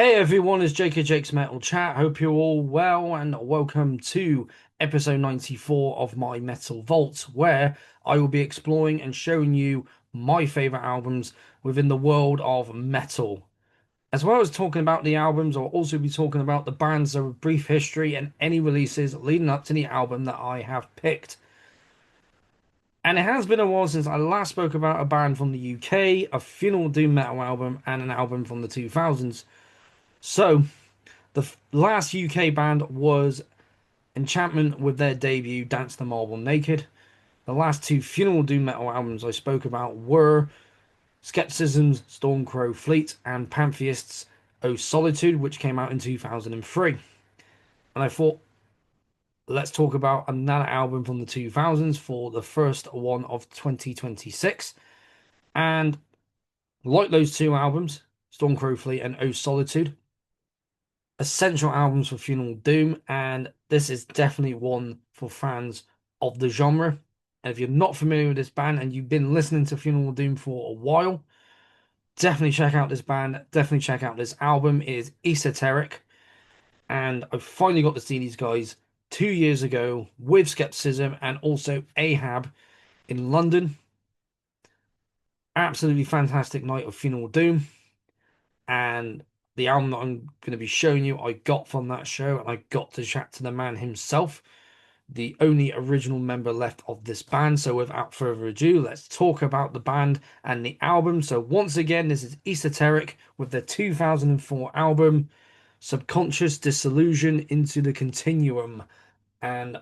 Hey everyone, it's JK Jake's Metal Chat. Hope you're all well and welcome to episode 94 of my Metal Vault, where I will be exploring and showing you my favorite albums within the world of metal. As well as talking about the albums, I'll also be talking about the bands, their brief history, and any releases leading up to the album that I have picked. And it has been a while since I last spoke about a band from the UK, a funeral doom metal album, and an album from the 2000s. So, the last UK band was Enchantment with their debut Dance the Marble Naked. The last two funeral doom metal albums I spoke about were Skepticism's Stormcrow Fleet and Pantheist's Oh Solitude, which came out in 2003. And I thought, let's talk about another album from the 2000s for the first one of 2026. And like those two albums, Stormcrow Fleet and Oh Solitude, essential albums for Funeral Doom, and this is definitely one for fans of the genre. And if you're not familiar with this band and you've been listening to Funeral Doom for a while, definitely check out this band. Definitely check out this album. It is Esoteric, and I finally got to see these guys 2 years ago with Skepticism and also Ahab in London. Absolutely fantastic night of Funeral Doom, and the album that I'm going to be showing you, I got from that show, and I got to chat to the man himself, the only original member left of this band. So without further ado, let's talk about the band and the album. So once again, this is Esoteric with their 2004 album, Subconscious Dissolution into the Continuum, and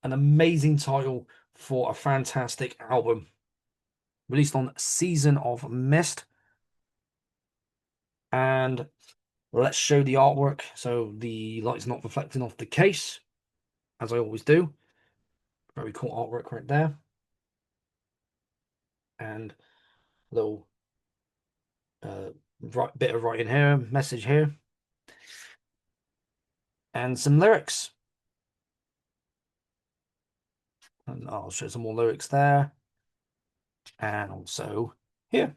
an amazing title for a fantastic album. Released on Season of Mist. And let's show the artwork. So the light's not reflecting off the case, as I always do. Very cool artwork right there. And a little bit of writing here, message here, and some lyrics. And I'll show some more lyrics there. And also here.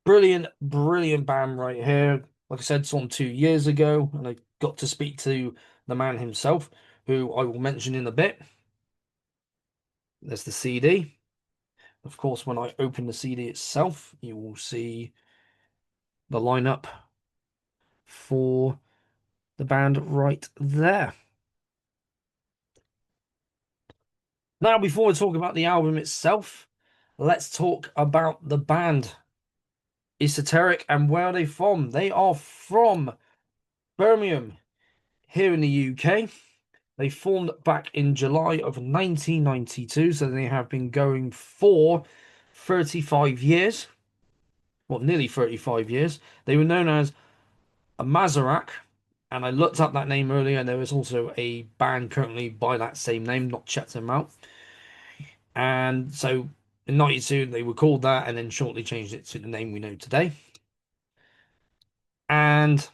Brilliant, brilliant band right here. Like I said, saw them 2 years ago, and I got to speak to the man himself, who I will mention in a bit. There's the CD. Of course, when I open the CD itself, you will see the lineup for the band right there. Now, before we talk about the album itself, let's talk about the band Esoteric and where are they from? They are from Birmingham, here in the UK. They formed back in July of 1992, so they have been going for 35 years. Well, nearly 35 years. They were known as a Mazarak, and I looked up that name earlier, and there is also a band currently by that same name, not checked them out. And so in 92, they were called that, and then shortly changed it to the name we know today. And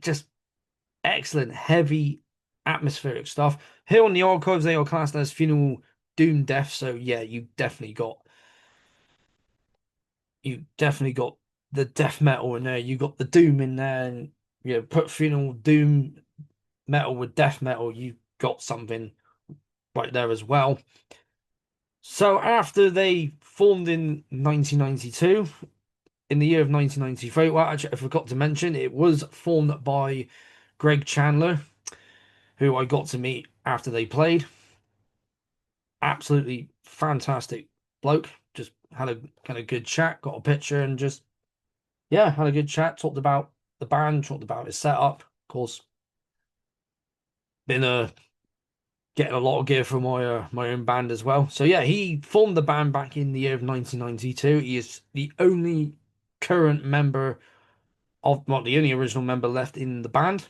just excellent, heavy, atmospheric stuff. Here on the archives, they are classed as funeral doom death. So yeah, you definitely got the death metal in there. You got the doom in there, and put funeral doom metal with death metal. You got something right there as well. So after they formed in 1992, in the year of 1993, well, actually, I forgot to mention, it was formed by Greg Chandler, who I got to meet after they played. Absolutely fantastic bloke. Just had a good chat, got a picture, and just yeah, had a good chat. Talked about the band, talked about his setup. Of course, been getting a lot of gear for my own band as well. So yeah, he formed the band back in the year of 1992. He is the only current member of, well, the only original member left in the band.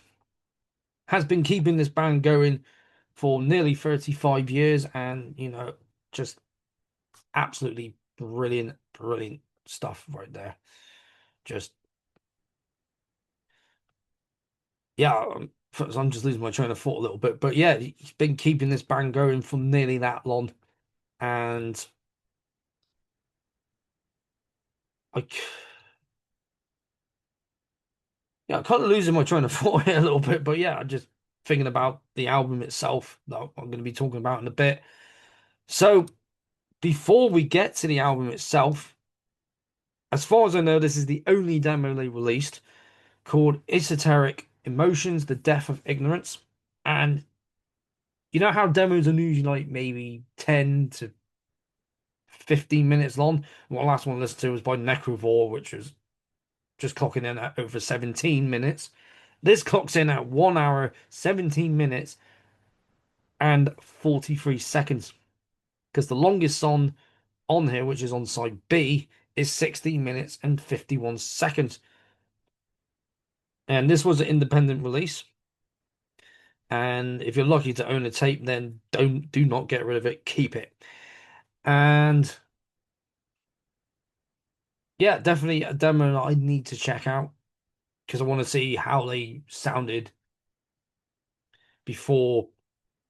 Has been keeping this band going for nearly 35 years, and just absolutely brilliant, brilliant stuff right there. Just yeah, I'm just losing my train of thought a little bit, but yeah, he's been keeping this band going for nearly that long, and I, yeah, I'm kind of losing my train of thought here a little bit, but yeah, I'm just thinking about the album itself that I'm going to be talking about in a bit. So before we get to the album itself, as far as I know, this is the only demo they released called Esoteric Emotions, The Death of Ignorance. And you know how demos are usually like maybe 10 to 15 minutes long? Well, the last one I listened to was by Necrovore, which was just clocking in at over 17 minutes. This clocks in at 1 hour, 17 minutes, and 43 seconds. Because the longest song on here, which is on side B, is 16 minutes and 51 seconds. And this was an independent release. And if you're lucky to own a tape, then do not get rid of it, keep it. And yeah, definitely a demo that I need to check out because I want to see how they sounded before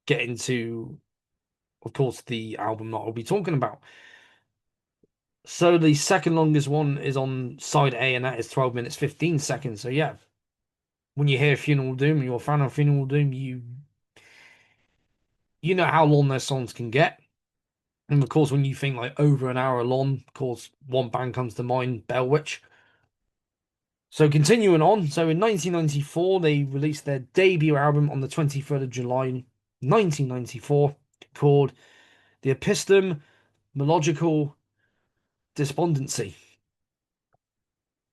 getting to, of course, the album that I'll be talking about. So the second longest one is on side A, and that is 12 minutes 15 seconds. So yeah, when you hear Funeral Doom, you're a fan of Funeral Doom, you know how long their songs can get. And of course, when you think like over an hour long, of course, one band comes to mind, Bellwitch. So continuing on, so in 1994, they released their debut album on the 23rd of July, 1994, called The Epistemological Despondency.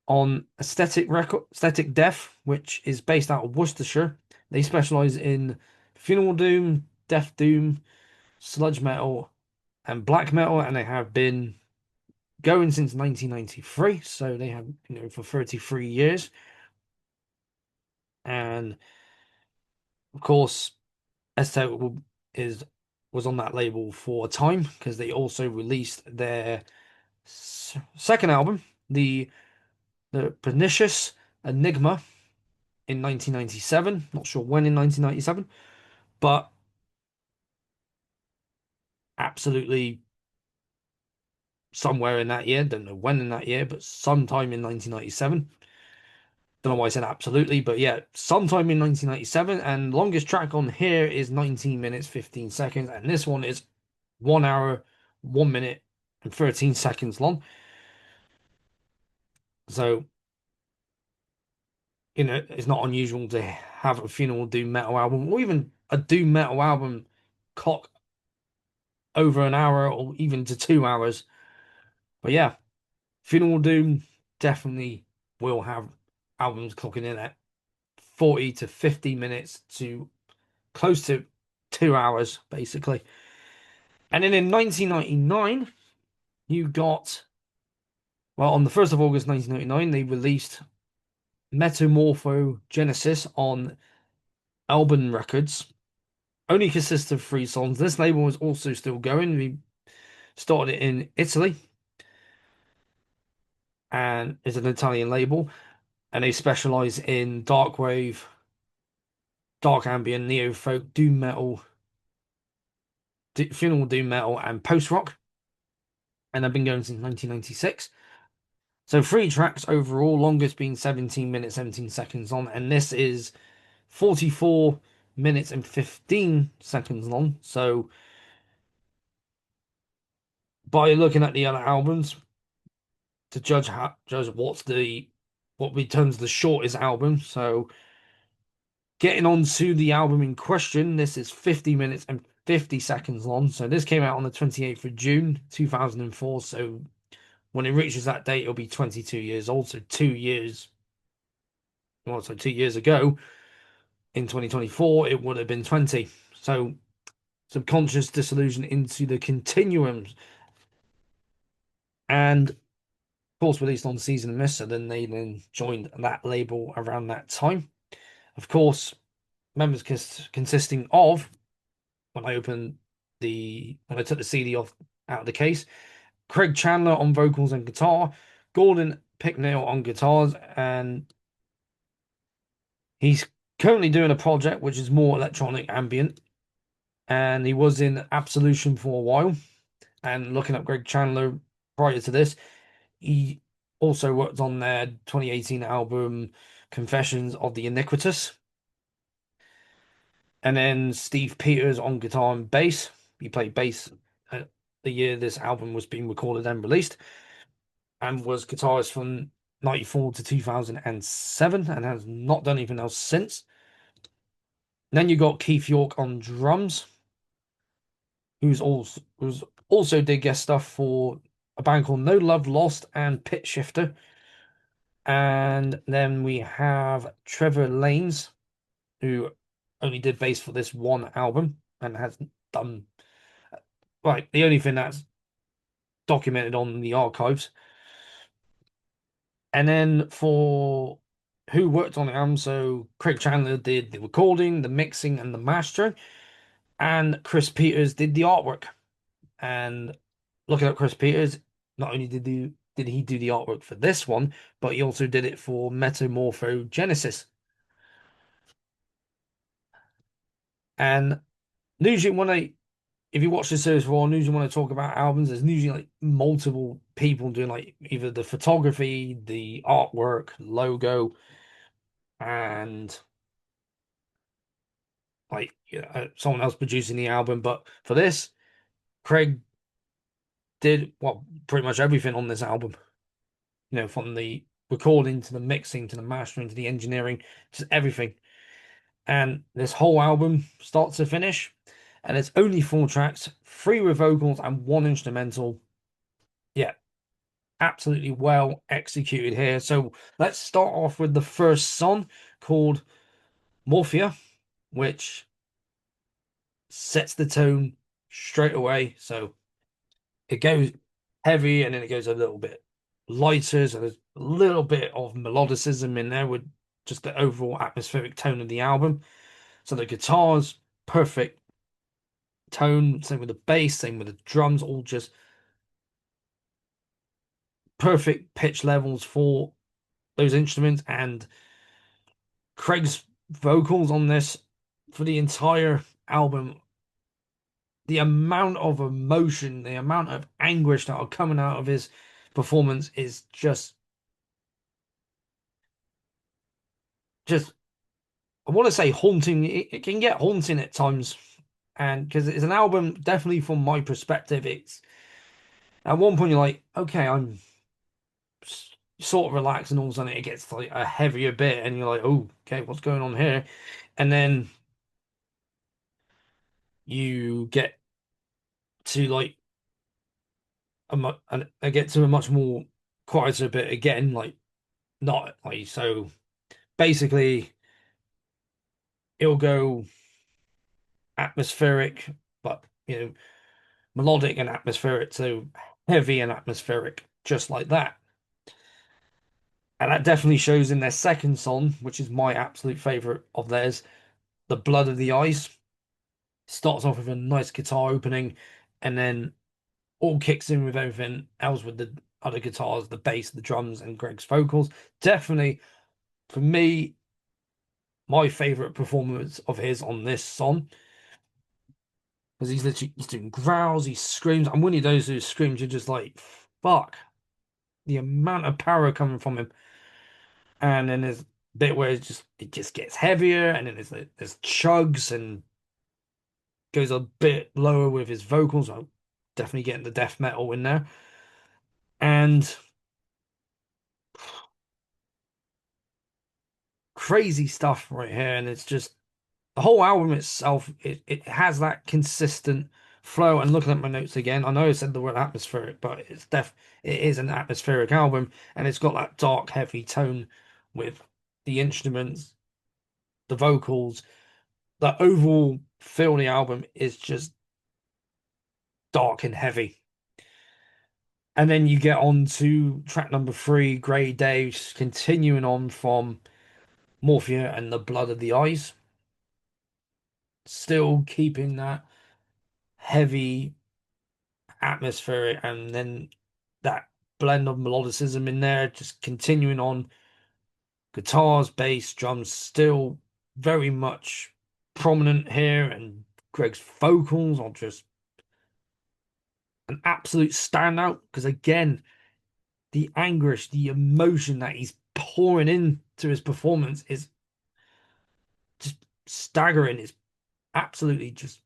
On Aesthetic Death, which is based out of Worcestershire. They specialize in funeral doom, death doom, sludge metal, and black metal, and they have been going since 1993. So they have, for 33 years. And of course, Aesthetic is was on that label for a time because they also released their second album, the Pernicious Enigma, in 1997. Not sure when in 1997, but absolutely somewhere in that year. Don't know when in that year, but sometime in 1997. Don't know why I said absolutely, but yeah, sometime in 1997. And longest track on here is 19 minutes, 15 seconds. And this one is 1 hour, 1 minute, and 13 seconds long. So, it's not unusual to have a funeral doom metal album or even a doom metal album clock over an hour or even to 2 hours. But yeah, Funeral Doom definitely will have albums clocking in at 40 to 50 minutes to close to 2 hours, basically. And then in 1999, you got, well, on the 1st of August 1999, they released Metamorphogenesis on Alban Records. Only consists of 3 songs. This label was also still going. We started it in Italy and is an Italian label. And they specialize in dark wave, dark ambient, neo folk, doom metal, funeral doom metal, and post rock. And they've been going since 1996. So 3 tracks overall, longest being 17 minutes, 17 seconds on. And this is 44 minutes and 15 seconds long. So by looking at the other albums to judge what we terms the shortest album. So getting on to the album in question, this is 50 minutes and 50 seconds long. So this came out on the 28th of June 2004. So when it reaches that date, it'll be 22 years old. So 2 years, well, so 2 years ago in 2024, it would have been 20. So Subconscious Dissolution into the Continuums. And of course, released on Season and Mist. So then they joined that label around that time. Of course, members consisting of, when I took the CD off out of the case, Craig Chandler on vocals and guitar, Gordon Picknell on guitars, and he's currently doing a project which is more electronic ambient, and he was in Absolution for a while. And looking up Greg Chandler prior to this, he Also worked on their 2018 album Confessions of the Iniquitous. And then Steve Peters on guitar and bass. He played bass the year this album was being recorded and released, and was guitarist from 94 to 2007 and has not done anything else since. Then you got Keith York on drums, who's also did guest stuff for a band called No Love Lost and Pitch Shifter. And then we have Trevor Lanes, who only did bass for this one album and has done like the only thing that's documented on the archives. And then for who worked on the album, so Craig Chandler did the recording, the mixing, and the mastering, and Chris Peters did the artwork. And looking at Chris Peters, not only did he do the artwork for this one, but he also did it for Metamorphogenesis. And usually if you watch the series for all, usually when I talk about albums, there's usually like multiple people doing like either the photography, the artwork, logo, and like someone else producing the album. But for this, Craig did pretty much everything on this album. From the recording to the mixing to the mastering to the engineering, just everything. And this whole album, start to finish, and it's only 4 tracks, 3 with vocals and 1 instrumental. Yeah, absolutely well executed here. So let's start off with the first song called Morphia, which sets the tone straight away. So it goes heavy and then it goes a little bit lighter. So there's a little bit of melodicism in there with just the overall atmospheric tone of the album. So the guitars, perfect tone, same with the bass, same with the drums, all just perfect pitch levels for those instruments. And Craig's vocals on this for the entire album, the amount of emotion, the amount of anguish that are coming out of his performance is just I want to say haunting. It can get haunting at times, and because it's an album, definitely from my perspective, it's at one point you're like, okay, I'm sort of relaxed, and all of a sudden it gets like a heavier bit, and you're like, oh, okay, what's going on here? And then you get to like and I get to a much more quieter bit again, like not like so. Basically, it'll go atmospheric, but melodic and atmospheric, so heavy and atmospheric, just like that. And that definitely shows in their second song, which is my absolute favorite of theirs, The Blood of the Eyes. Starts off with a nice guitar opening and then all kicks in with everything else with the other guitars, the bass, the drums, and Greg's vocals. Definitely, for me, my favorite performance of his on this song because he's doing growls, he screams, and when he does those screams, you're just like, fuck, the amount of power coming from him. And then there's a bit where it just gets heavier, and then there's chugs and goes a bit lower with his vocals. I'm definitely getting the death metal in there. And crazy stuff right here. And it's just the whole album itself, it has that consistent flow. And looking at my notes again, I know I said the word atmospheric, but it is an atmospheric album, and it's got that dark, heavy tone with the instruments, the vocals. The overall feel of the album is just dark and heavy. And then you get on to track number 3, Grey Days, continuing on from Morphia and the Blood of the Eyes. Still keeping that heavy atmosphere and then that blend of melodicism in there, just continuing on guitars, bass, drums, still very much prominent here. And Greg's vocals are just an absolute standout because, again, the anguish, the emotion that he's pouring into his performance is just staggering. It's absolutely just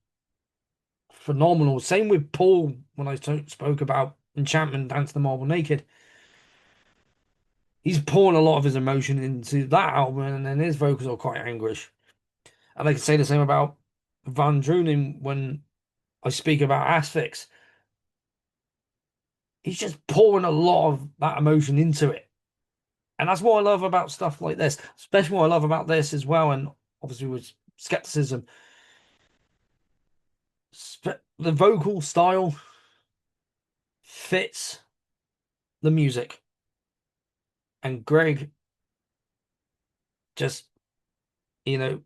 phenomenal. Same with Paul when I spoke about Enchantment Dance the Marble Naked. He's pouring a lot of his emotion into that album, and then his vocals are quite anguish. And I can say the same about Van Drunen when I speak about Asphyx. He's just pouring a lot of that emotion into it. And that's what I love about stuff like this, especially what I love about this as well. And obviously with skepticism, the vocal style fits the music. And Greg just, you know,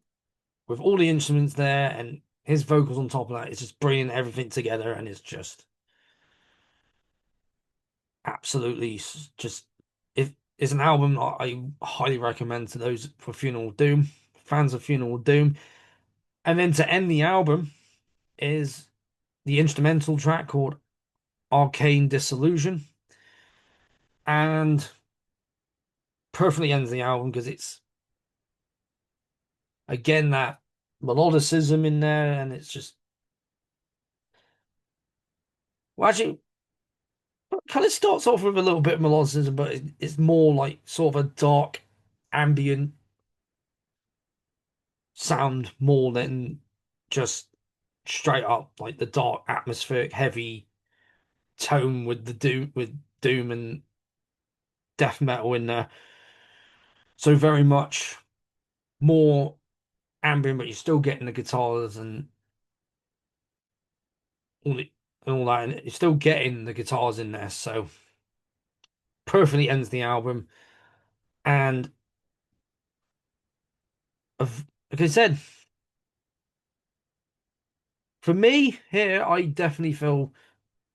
with all the instruments there and his vocals on top of that, it's just bringing everything together. And it's just absolutely just, if it's an album I highly recommend to those for Funeral Doom, fans of Funeral Doom. And then to end the album is the instrumental track called Arcane Dissolution, and perfectly ends the album because it's again that melodicism in there, and it's just, well, actually, kind of starts off with a little bit of melodicism, but it's more like sort of a dark ambient sound more than just straight up like the dark atmospheric heavy tone with the doom and death metal in there. So very much more ambient, but you're still getting the guitars and all the, and all that, and you're still getting the guitars in there. So perfectly ends the album. And like I said, for me here, I definitely feel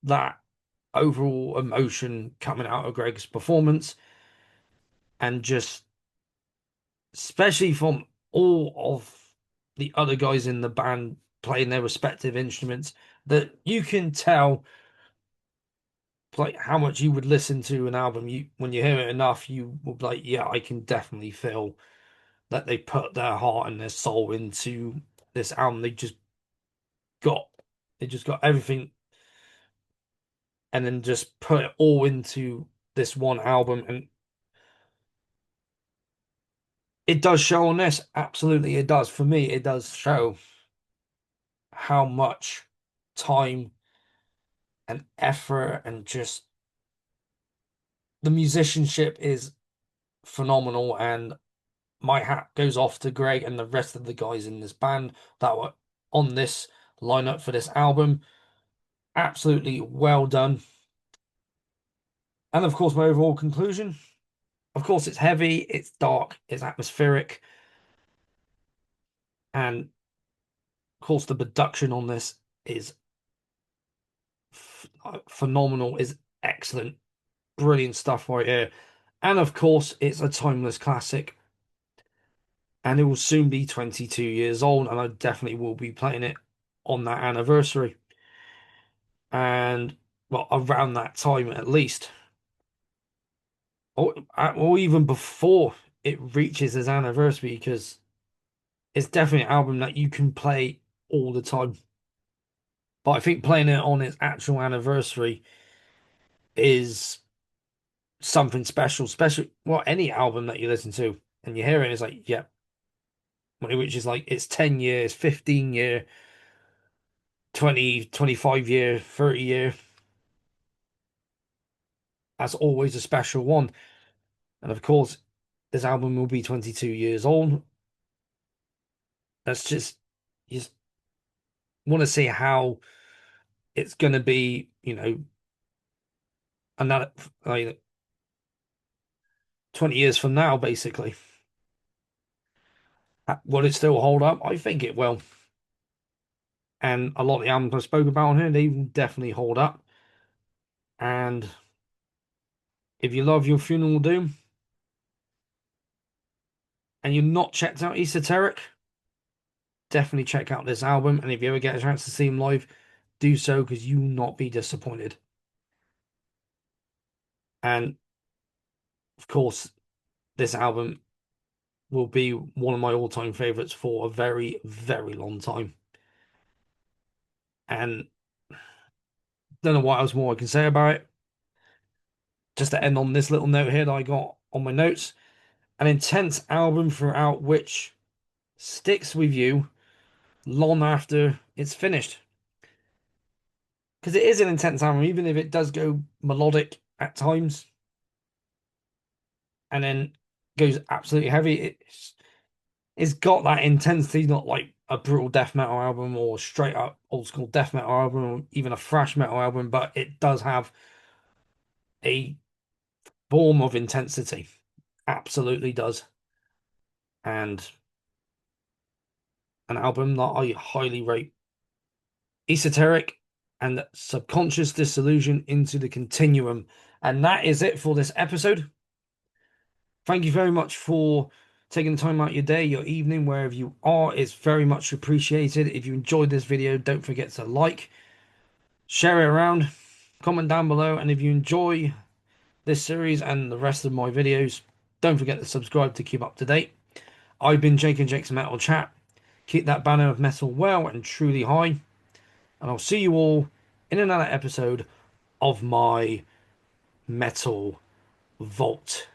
that overall emotion coming out of Greg's performance, and just especially from all of the other guys in the band playing their respective instruments, that you can tell like how much you would listen to an album. You when you hear it enough, you will be like, yeah, I can definitely feel that they put their heart and their soul into this album. Got they just got everything, and then just put it all into this one album. And it does show on this. Absolutely, it does. For me, it does show how much time and effort and just the musicianship is phenomenal. And my hat goes off to Greg and the rest of the guys in this band that were on this lineup for this album. Absolutely well done. And of course, my overall conclusion, of course, it's heavy, it's dark, it's atmospheric, and of course, the production on this is phenomenal, is excellent, brilliant stuff right here. And of course, it's a timeless classic, and it will soon be 22 years old, and I definitely will be playing it on that anniversary. And well, around that time at least, or even before it reaches its anniversary, because it's definitely an album that you can play all the time. But I think playing it on its actual anniversary is something special, especially well, any album that you listen to and you hear it, it's like, yeah, which is like it's 10 years, 15 year, 20, 25 year, 30 year. That's always a special one. And of course, this album will be 22 years old. That's just, you just want to see how it's going to be, another like 20 years from now, basically. Will it still hold up? I think it will. And a lot of the albums I spoke about on here, they will definitely hold up. And if you love your Funeral Doom and you're not checked out Esoteric, definitely check out this album. And if you ever get a chance to see him live, do so because you will not be disappointed. And of course, this album will be one of my all-time favorites for a very, very long time. And don't know what else more I can say about it. Just to end on this little note here that I got on my notes, an intense album throughout which sticks with you long after it's finished. Because it is an intense album, even if it does go melodic at times and then goes absolutely heavy. It's got that intensity, not like a brutal death metal album or straight up old school death metal album or even a thrash metal album, but it does have a form of intensity. Absolutely does. And an album that I highly rate. Esoteric and Subconscious Dissolution into the Continuum. And that is it for this episode. Thank you very much for taking the time out of your day, your evening, wherever you are. It's very much appreciated. If you enjoyed this video, don't forget to like, share it around, comment down below. And if you enjoy this series and the rest of my videos, don't forget to subscribe to keep up to date. I've been Jake and Jake's Metal Chat. Keep that banner of metal well and truly high. And I'll see you all in another episode of my Metal Vault.